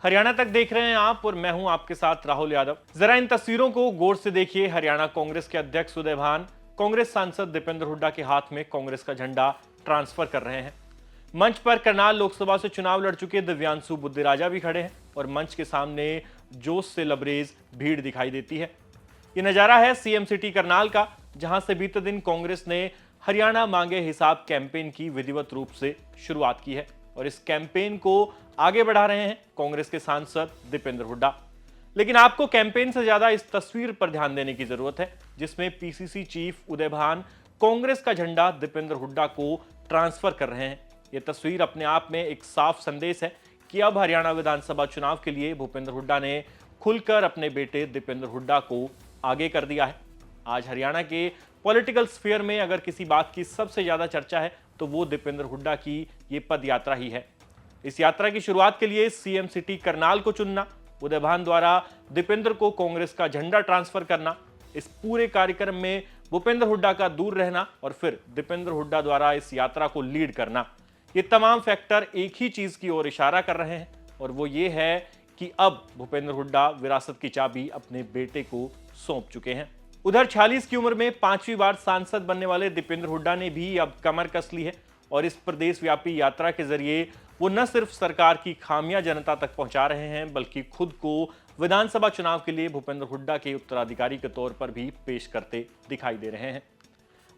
हरियाणा तक देख रहे हैं आप और मैं हूं आपके साथ राहुल यादव। जरा इन तस्वीरों को गौर से देखिए। हरियाणा कांग्रेस के अध्यक्ष उदय भान कांग्रेस सांसद दीपेंद्र हुड्डा के हाथ में कांग्रेस का झंडा ट्रांसफर कर रहे हैं। मंच पर करनाल लोकसभा से चुनाव लड़ चुके दिव्यांशु बुद्धिराजा भी खड़े हैं और मंच के सामने जोश से लबरेज भीड़ दिखाई देती है। ये नजारा है सीएम सिटी करनाल का, जहां से बीते दिन कांग्रेस ने हरियाणा मांगे हिसाब कैंपेन की विधिवत रूप से शुरुआत की है और इस कैंपेन को आगे बढ़ा रहे हैं कांग्रेस के सांसद दीपेंद्र हुड्डा। लेकिन आपको कैंपेन से ज्यादा इस तस्वीर पर ध्यान देने की जरूरत है, जिसमें पीसीसी चीफ उदय भान कांग्रेस का झंडा दीपेंद्र हुड्डा को ट्रांसफर कर रहे हैं। यह तस्वीर अपने आप में एक साफ संदेश है कि अब हरियाणा विधानसभा चुनाव के लिए भूपेंद्र हुड्डा ने खुलकर अपने बेटे दीपेंद्र हुड्डा को आगे कर दिया है। आज हरियाणा के पॉलिटिकल स्फीयर में अगर किसी बात की सबसे ज्यादा चर्चा है तो वो दीपेंद्र हुड्डा की ये पद यात्रा ही है। इस यात्रा की शुरुआत के लिए सीएम सिटी करनाल को चुनना, उदय भान द्वारा दीपेंद्र को कांग्रेस का झंडा ट्रांसफर करना, इस पूरे कार्यक्रम में भूपेंद्र हुड्डा का दूर रहना और फिर दीपेंद्र हुड्डा द्वारा इस यात्रा को लीड करना, ये तमाम फैक्टर एक ही चीज की ओर इशारा कर रहे हैं और वो ये है कि अब भूपेंद्र हुड्डा विरासत की चाबी अपने बेटे को सौंप चुके हैं। उधर 46 की उम्र में 5वीं बार सांसद बनने वाले दीपेंद्र हुड्डा ने भी अब कमर कस ली है और इस प्रदेश व्यापी यात्रा के जरिए वो न सिर्फ सरकार की खामियां जनता तक पहुंचा रहे हैं, बल्कि खुद को विधानसभा चुनाव के लिए भूपेंद्र हुड्डा के उत्तराधिकारी के तौर पर भी पेश करते दिखाई दे रहे हैं।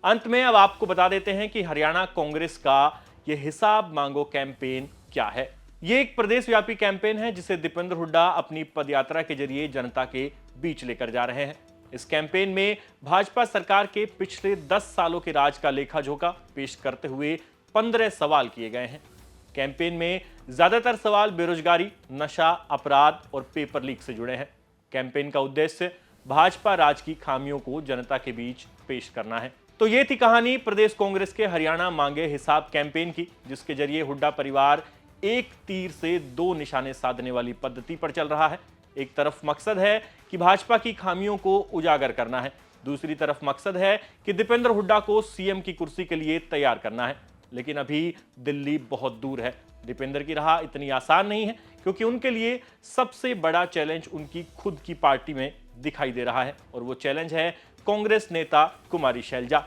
अंत में अब आपको बता देते हैं कि हरियाणा कांग्रेस का यह हिसाब मांगो कैंपेन क्या है। यह एक प्रदेश व्यापी कैंपेन है जिसे दीपेंद्र हुड्डा अपनी पदयात्रा के जरिए जनता के बीच लेकर जा रहे हैं। इस कैंपेन में भाजपा सरकार के पिछले 10 सालों के राज का लेखा जोखा पेश करते हुए 15 सवाल किए गए हैं। कैंपेन में ज्यादातर सवाल बेरोजगारी, नशा, अपराध और पेपर लीक से जुड़े हैं। कैंपेन का उद्देश्य भाजपा राज की खामियों को जनता के बीच पेश करना है। तो ये थी कहानी प्रदेश कांग्रेस के हरियाणा मांगे हिसाब कैंपेन की, जिसके जरिए हुड्डा परिवार एक तीर से 2 निशाने साधने वाली पद्धति पर चल रहा है। एक तरफ मकसद है कि भाजपा की खामियों को उजागर करना है, दूसरी तरफ मकसद है कि दीपेंद्र हुड्डा को सीएम की कुर्सी के लिए तैयार करना है। लेकिन अभी दिल्ली बहुत दूर है। दीपेंद्र की राह इतनी आसान नहीं है, क्योंकि उनके लिए सबसे बड़ा चैलेंज उनकी खुद की पार्टी में दिखाई दे रहा है और वो चैलेंज है कांग्रेस नेता कुमारी शैलजा।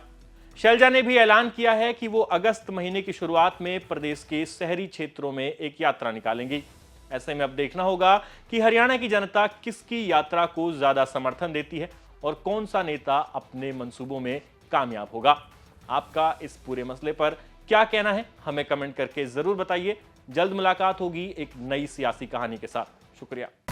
शैलजा ने भी ऐलान किया है कि वो अगस्त महीने की शुरुआत में प्रदेश के शहरी क्षेत्रों में एक यात्रा निकालेंगी। ऐसे में अब देखना होगा कि हरियाणा की जनता किसकी यात्रा को ज्यादा समर्थन देती है और कौन सा नेता अपने मंसूबों में कामयाब होगा। आपका इस पूरे मसले पर क्या कहना है, हमें कमेंट करके जरूर बताइए। जल्द मुलाकात होगी एक नई सियासी कहानी के साथ। शुक्रिया।